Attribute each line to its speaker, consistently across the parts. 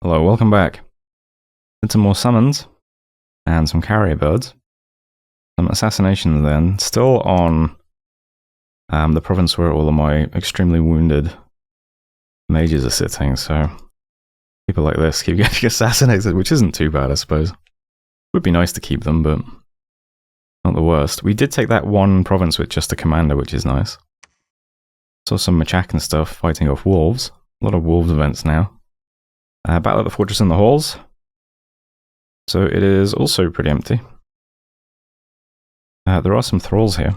Speaker 1: Hello, welcome back. Did some more summons, and some carrier birds. Some assassinations then. Still on the province where all of my extremely wounded mages are sitting, so people like this keep getting assassinated, which isn't too bad, I suppose. Would be nice to keep them, but not the worst. We did take that one province with just a commander, which is nice. Saw some Machakan stuff fighting off wolves. A lot of wolves events now. Battle at the fortress in the halls. So it is also pretty empty. There are some thralls here.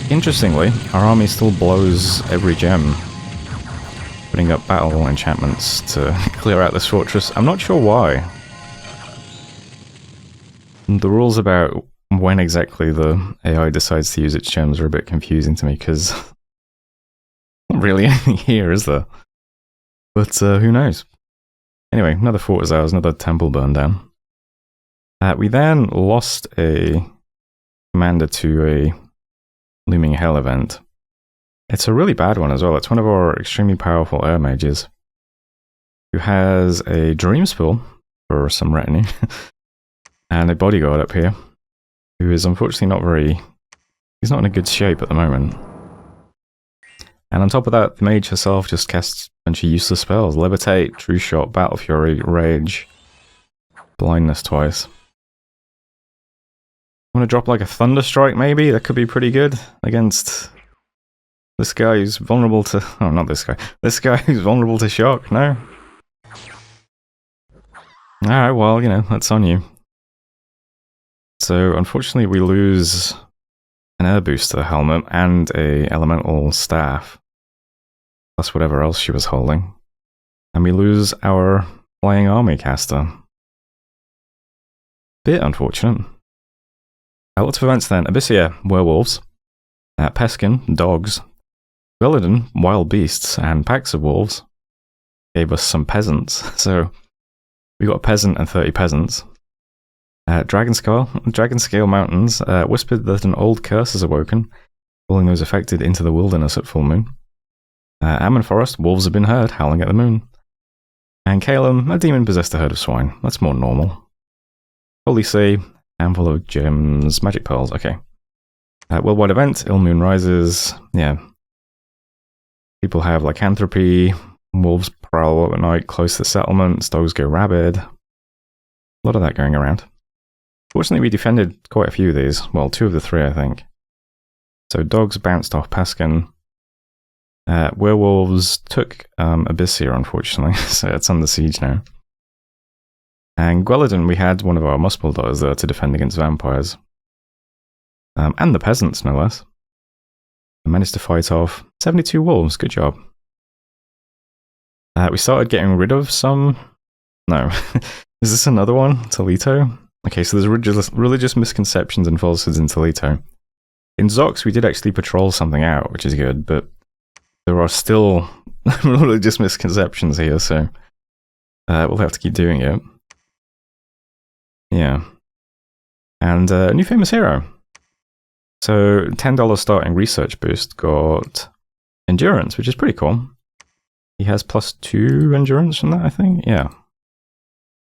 Speaker 1: Interestingly, our army still blows every gem, putting up battle enchantments to clear out this fortress. I'm not sure why. The rules about when exactly the AI decides to use its gems are a bit confusing to me, because not really anything here, is there? But who knows? Anyway, another fort is ours, another temple burned down. We then lost a commander to a Looming Hell event. It's a really bad one as well. It's one of our extremely powerful air mages, who has a dream spill for some retinue, and a bodyguard up here, who is unfortunately not very... he's not in a good shape at the moment. And on top of that, the mage herself just casts a bunch of useless spells. Levitate, True Shot, Battle Fury, Rage, Blindness twice. Want to drop like a Thunder Strike maybe? That could be pretty good against this guy who's vulnerable to... oh, not this guy. This guy who's vulnerable to shock, no? Alright, well, you know, that's on you. So, unfortunately, we lose an air boost to the helmet and a elemental staff, plus whatever else she was holding. And we lose our flying army caster. Bit unfortunate. Lots of events then. Abyssia, werewolves. Peskin, dogs. Veladon, wild beasts, and packs of wolves. Gave us some peasants. So, we got a peasant and 30 peasants. Dragonscale Mountains whispered that an old curse has awoken, pulling those affected into the wilderness at full moon. Ammon Forest, wolves have been heard howling at the moon. And Calum, a demon possessed a herd of swine. That's more normal. Holy Sea, handful of gems, magic pearls, okay. Worldwide event, Ill Moon rises, yeah. People have lycanthropy, wolves prowl at night close to settlements, dogs go rabid. A lot of that going around. Fortunately, we defended quite a few of these. Well, 2 of the 3, I think. So dogs bounced off Peskin. Werewolves took Abyssia, unfortunately, so it's under siege now. And Gwelladon, we had one of our Muspel daughters there to defend against vampires. And the peasants, no less. I managed to fight off 72 wolves, good job. We started getting rid of some... no. Is this another one? Toledo? Okay, so there's religious misconceptions and falsehoods in Toledo. In Zox, we did actually patrol something out, which is good, but there are still religious misconceptions here, so we'll have to keep doing it. Yeah. And a new famous hero. So, $10 starting research boost got endurance, which is pretty cool. He has +2 endurance from that, I think? Yeah.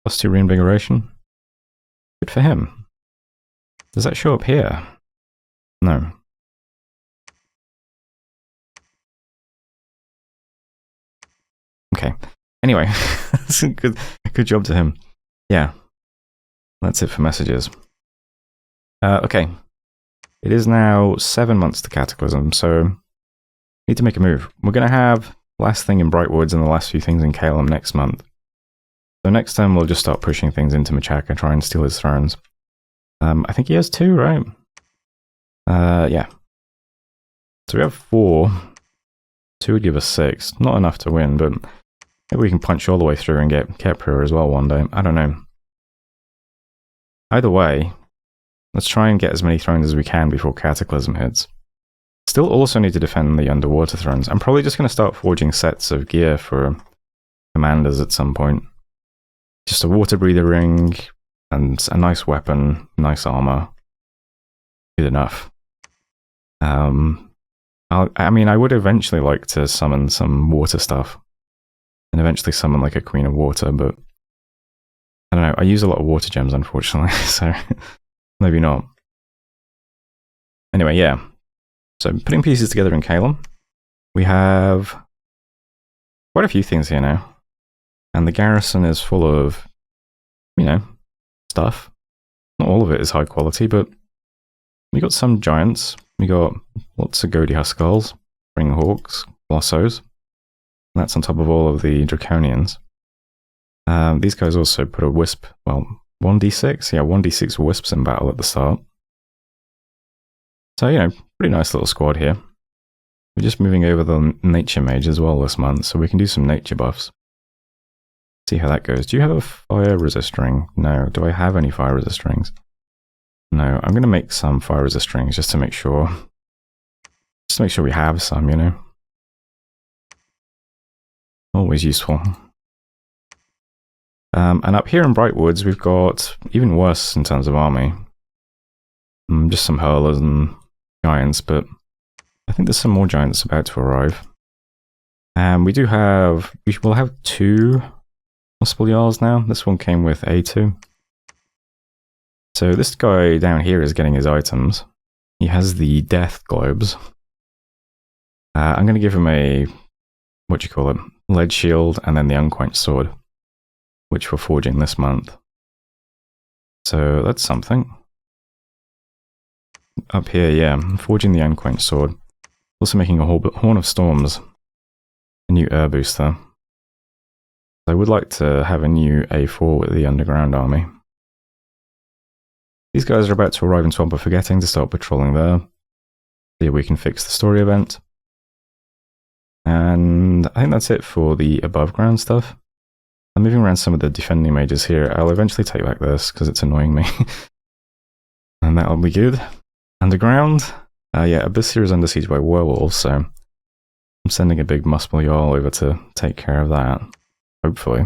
Speaker 1: +2 reinvigoration. Good for him. Does that show up here? No. Okay. Anyway, that's a good job to him. Yeah. That's it for messages. Okay. It is now 7 months to Cataclysm, so need to make a move. We're going to have last thing in Brightwoods and the last few things in Calum next month. So next time we'll just start pushing things into Machakan, try and steal his thrones. I think he has 2, right? Yeah. So we have 4. 2 would give us 6. Not enough to win, but maybe we can punch all the way through and get Kepra as well one day. I don't know. Either way, let's try and get as many thrones as we can before Cataclysm hits. Still also need to defend the underwater thrones. I'm probably just going to start forging sets of gear for commanders at some point. Just a water breather ring, and a nice weapon, nice armor. Good enough. I mean, I would eventually like to summon some water stuff. and eventually summon like a Queen of Water, but I don't know, I use a lot of water gems unfortunately, so maybe not. Anyway, yeah. So putting pieces together in Calum, we have quite a few things here now. And the garrison is full of, you know, stuff. Not all of it is high quality, but we got some giants. We got lots of Goaty Huskarls, Springhawks, Glossos. And that's on top of all of the Draconians. These guys also put a wisp, well, 1d6? Yeah, 1d6 wisps in battle at the start. So, you know, pretty nice little squad here. We're just moving over the Nature Mage as well this month, so we can do some nature buffs. See how that goes. Do you have a fire resist ring? No. Do I have any fire resist rings? No. I'm going to make some fire resist rings just to make sure. Just to make sure we have some, you know. Always useful. And up here in Brightwoods, we've got even worse in terms of army. Just some hurlers and giants, but I think there's some more giants about to arrive. And we will have 2 Muspelheim now. This one came with A2. So this guy down here is getting his items. He has the death globes. I'm going to give him a, lead shield, and then the unquenched sword, which we're forging this month. So that's something. Up here, yeah, I'm forging the unquenched sword. Also making a Horn of Storms, a new air booster. I would like to have a new A4 with the underground army. These guys are about to arrive in Swamp of Forgetting to start patrolling there. See if we can fix the story event. And I think that's it for the above ground stuff. I'm moving around some of the defending mages here. I'll eventually take back this because it's annoying me. And that'll be good. Underground. Yeah, Abyssia is under siege by werewolves, so I'm sending a big Muspelheim over to take care of that. Hopefully.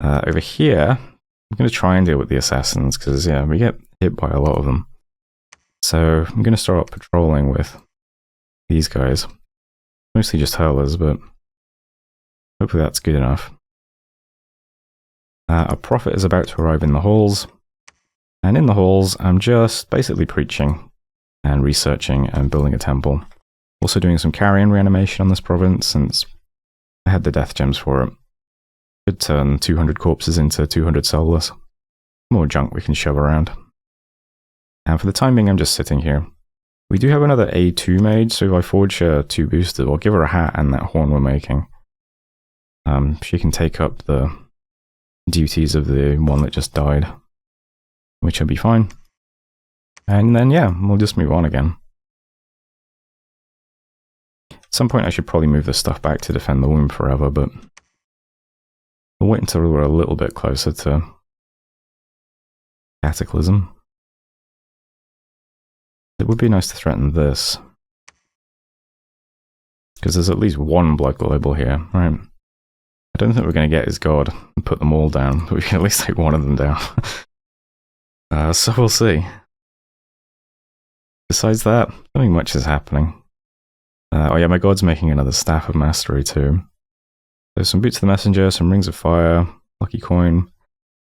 Speaker 1: Over here, I'm going to try and deal with the assassins, because, yeah, we get hit by a lot of them. So I'm going to start patrolling with these guys. Mostly just hurlers, but hopefully that's good enough. A prophet is about to arrive in the halls. And in the halls, I'm just basically preaching and researching and building a temple. Also doing some carrion reanimation on this province, since I had the death gems for it. Should turn 200 corpses into 200 soulless. More junk we can shove around. And for the time being, I'm just sitting here. We do have another A2 mage, so if I forge her 2 boosters, I'll give her a hat and that horn we're making. She can take up the duties of the one that just died, which will be fine. And then, yeah, we'll just move on again. At some point, I should probably move this stuff back to defend the womb forever, but we'll wait until we're a little bit closer to Cataclysm. It would be nice to threaten this, because there's at least one blood global here, right? I don't think we're going to get his god and put them all down, but we can at least take one of them down. So we'll see. Besides that, nothing much is happening. Oh yeah, my god's making another Staff of Mastery too. So some Boots of the Messenger, some Rings of Fire, Lucky Coin,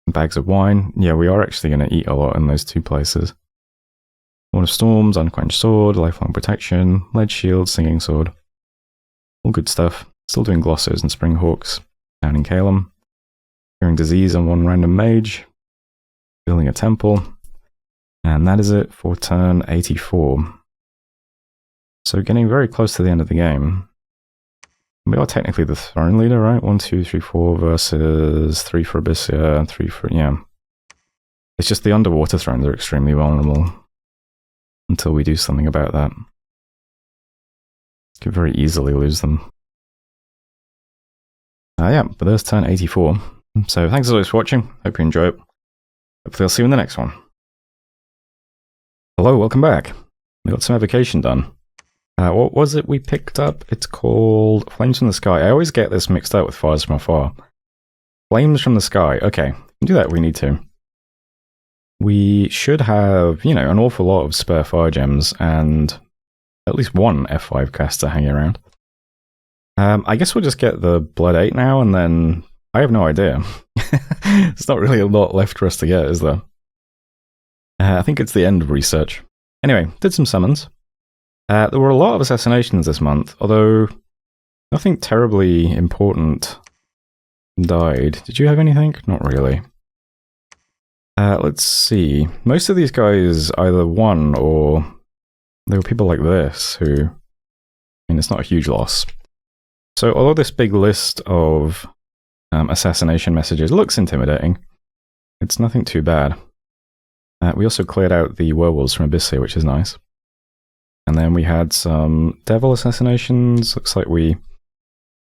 Speaker 1: some bags of wine. Yeah, we are actually going to eat a lot in those 2 places. Horn of Storms, Unquenched Sword, Lifelong Protection, Lead Shield, Singing Sword. All good stuff. Still doing Glossos and Springhawks down in Calum. Curing Disease on 1 random mage. Building a temple. And that is it for turn 84. So getting very close to the end of the game. We are technically the throne leader, right? 1, 2, 3, 4 versus 3 for Abyssia and 3 for... yeah. It's just the underwater thrones are extremely vulnerable. Until we do something about that. Could very easily lose them. Yeah, but there's turn 84. So thanks as always for watching. Hope you enjoy it. Hopefully I'll see you in the next one. Hello, welcome back. We got some evocation done. What was it we picked up? It's called Flames from the Sky. I always get this mixed up with Fires from Afar. Flames from the Sky. Okay, do that if we need to. We should have, you know, an awful lot of spare fire gems and at least one F5 caster hanging around. I guess we'll just get the Blood 8 now, and then I have no idea. There's not really a lot left for us to get, is there? I think it's the end of research. Anyway, did some summons. There were a lot of assassinations this month, although nothing terribly important died. Did you have anything? Not really. Let's see. Most of these guys either won or there were people like this who... I mean, it's not a huge loss. So although this big list of assassination messages looks intimidating, it's nothing too bad. We also cleared out the werewolves from Abyssia, which is nice. And then we had some devil assassinations. Looks like we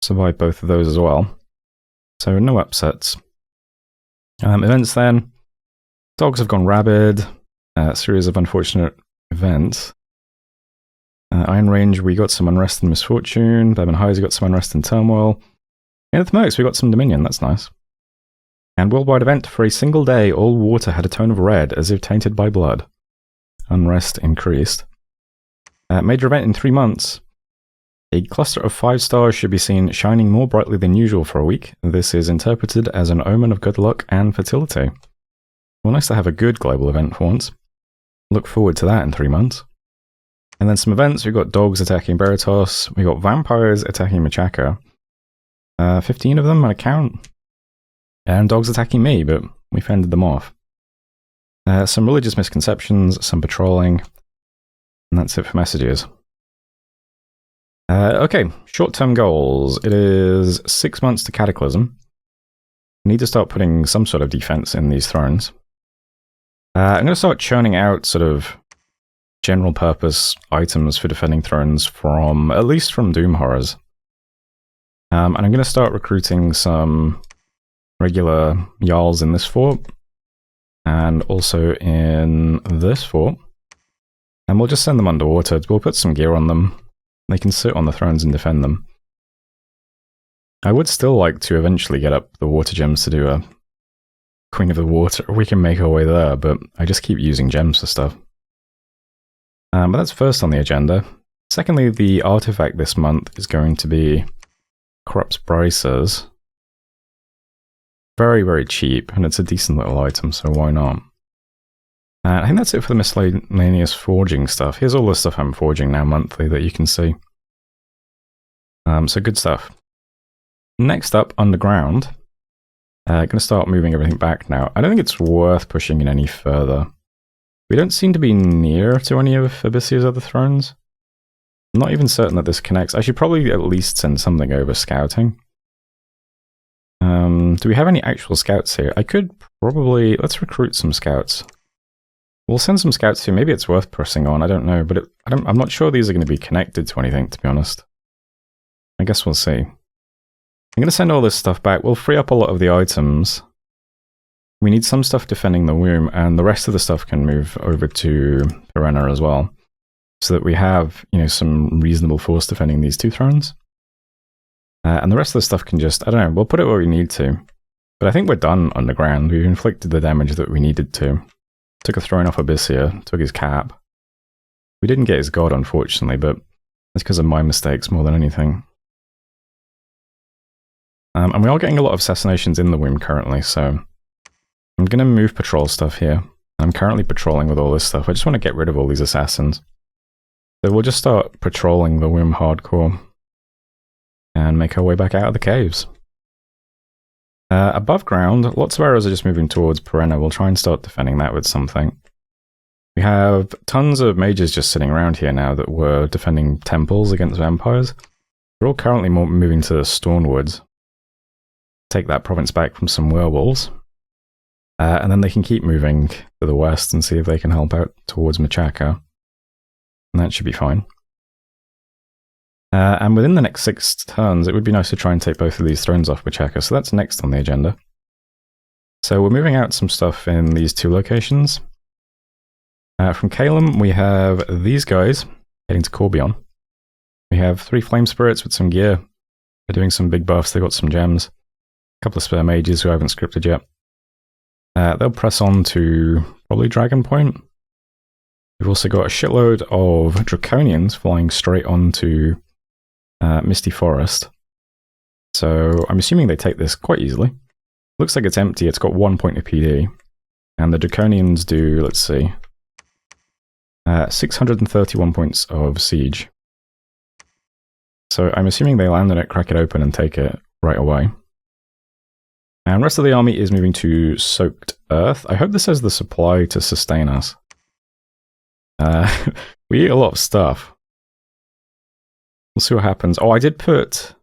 Speaker 1: survived both of those as well. So no upsets. Events then. Dogs have gone rabid. A series of unfortunate events. Iron Range, we got some unrest and misfortune. Bearman Heights, we got some unrest and turmoil. And at the Mercs, we got some dominion. That's nice. And worldwide event, for a single day, all water had a tone of red, as if tainted by blood. Unrest increased. Major event in 3 months. A cluster of 5 stars should be seen shining more brightly than usual for a week. This is interpreted as an omen of good luck and fertility. Well, nice to have a good global event for once. Look forward to that in 3 months. And then some events. We've got dogs attacking Veritas. We've got vampires attacking Machaca. 15 of them on account. And dogs attacking me, but we fended them off. Some religious misconceptions, some patrolling. And that's it for messages. Okay, short-term goals. It is 6 months to Cataclysm. We need to start putting some sort of defense in these thrones. I'm going to start churning out sort of general purpose items for defending thrones from, at least from Doom Horrors. And I'm going to start recruiting some regular Jarls in this fort, and also in this fort. And we'll just send them underwater. We'll put some gear on them. They can sit on the thrones and defend them. I would still like to eventually get up the water gems to do a Queen of the Water. We can make our way there, but I just keep using gems for stuff. But that's first on the agenda. Secondly, the artifact this month is going to be Corrupts Bracers. Very, very cheap, and it's a decent little item, so why not? I think that's it for the miscellaneous forging stuff. Here's all the stuff I'm forging now monthly that you can see. So good stuff. Next up, underground. Going to start moving everything back now. I don't think it's worth pushing it any further. We don't seem to be near to any of Abyssia's other thrones. I'm not even certain that this connects. I should probably at least send something over scouting. Do we have any actual scouts here? I could probably... Let's recruit some scouts. We'll send some scouts here. Maybe it's worth pressing on. I don't know, but I'm not sure these are going to be connected to anything, to be honest. I guess we'll see. I'm going to send all this stuff back. We'll free up a lot of the items. We need some stuff defending the womb, and the rest of the stuff can move over to Perenna as well, so that we have, you know, some reasonable force defending these 2 thrones. And the rest of the stuff can just, I don't know, we'll put it where we need to. But I think we're done underground. We've inflicted the damage that we needed to. Took a throne off Abyssia, took his cap. We didn't get his god, unfortunately, but it's because of my mistakes more than anything. And we are getting a lot of assassinations in the womb currently, so I'm going to move patrol stuff here. I'm currently patrolling with all this stuff. I just want to get rid of all these assassins. So we'll just start patrolling the womb hardcore and make our way back out of the caves. Above ground, lots of arrows are just moving towards Perenna. We'll try and start defending that with something. We have tons of mages just sitting around here now that were defending temples against vampires. They're all currently moving to Stornwoods. Take that province back from some werewolves. And then they can keep moving to the west and see if they can help out towards Machaca. And that should be fine. And within the next 6 turns, it would be nice to try and take both of these thrones off Machaca, so that's next on the agenda. So we're moving out some stuff in these 2 locations. From Calum, we have these guys heading to Corbion. We have 3 flame spirits with some gear. They're doing some big buffs, they've got some gems. A couple of spare mages who I haven't scripted yet. They'll press on to probably Dragon Point. We've also got a shitload of Draconians flying straight onto Misty Forest. So I'm assuming they take this quite easily. Looks like it's empty. It's got 1 point of PD. And the Draconians do, let's see, 631 points of siege. So I'm assuming they land on it, crack it open, and take it right away. And the rest of the army is moving to Soaked Earth. I hope this has the supply to sustain us. We eat a lot of stuff. We'll see what happens. Oh, I did put...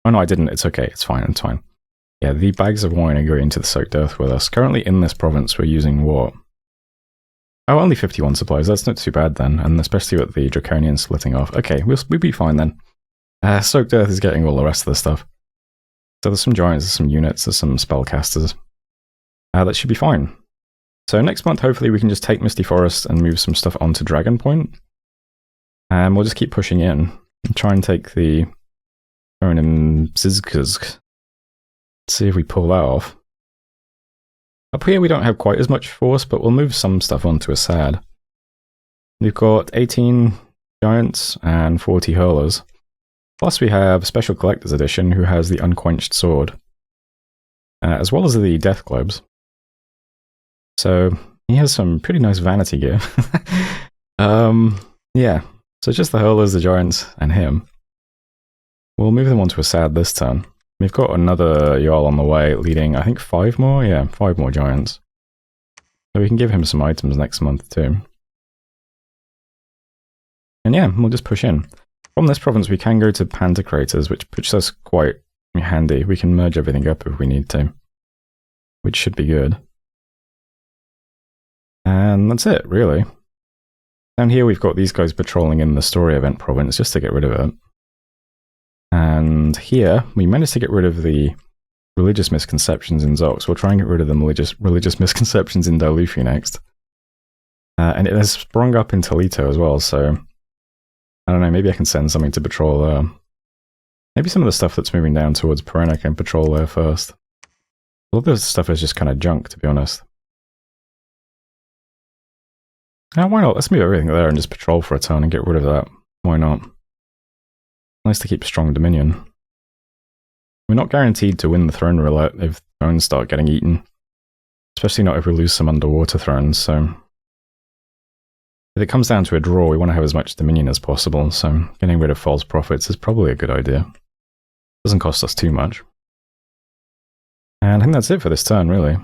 Speaker 1: Oh no, I didn't. It's okay. It's fine. It's fine. Yeah, the bags of wine are going into the Soaked Earth with us. Currently in this province, we're using what? Oh, only 51 supplies. That's not too bad then. And especially with the Draconians splitting off. Okay, we'll be fine then. Soaked Earth is getting all the rest of the stuff. So there's some giants, there's some units, there's some spellcasters. That should be fine. So next month, hopefully, we can just take Misty Forest and move some stuff onto Dragon Point. And we'll just keep pushing in and try and take the Ronin Zizkazg. See if we pull that off. Up here, we don't have quite as much force, but we'll move some stuff onto Assad. We've got 18 giants and 40 hurlers. Plus, we have Special Collector's Edition, who has the Unquenched Sword, as well as the Death Globes. So, he has some pretty nice vanity gear. Yeah, so just the hurlers, the giants, and him. We'll move them onto Assad this turn. We've got another Jarl on the way, leading, I think, 5 more? Yeah, 5 more giants. So we can give him some items next month, too. And yeah, we'll just push in. From this province, we can go to Pantocrators, which puts us quite handy. We can merge everything up if we need to, which should be good. And that's it, really. Down here, we've got these guys patrolling in the story event province, just to get rid of it. And here, we managed to get rid of the religious misconceptions in Zox. We'll try and get rid of the religious misconceptions in Dalufi next. And it has sprung up in Toledo as well, so... I don't know, maybe I can send something to patrol there. Maybe some of the stuff that's moving down towards Perenna can patrol there first. All this stuff is just kind of junk, to be honest. Why not? Let's move everything there and just patrol for a turn and get rid of that. Why not? Nice to keep strong dominion. We're not guaranteed to win the throne roulette if thrones start getting eaten. Especially not if we lose some underwater thrones, so... If it comes down to a draw, we want to have as much dominion as possible, so getting rid of false prophets is probably a good idea. Doesn't cost us too much. And I think that's it for this turn, really.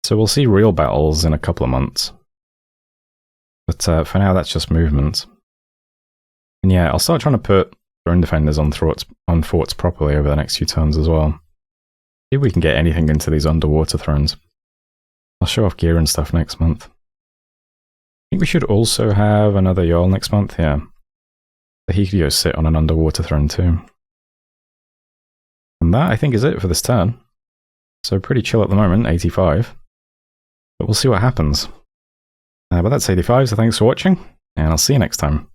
Speaker 1: So we'll see real battles in a couple of months. But for now, that's just movement. And yeah, I'll start trying to put throne defenders on forts properly over the next few turns as well. See if we can get anything into these underwater thrones. I'll show off gear and stuff next month. I think we should also have another Jarl next month, yeah. So he could go sit on an underwater throne too. And that, I think, is it for this turn. So pretty chill at the moment, 85. But we'll see what happens. But that's 85, so thanks for watching, and I'll see you next time.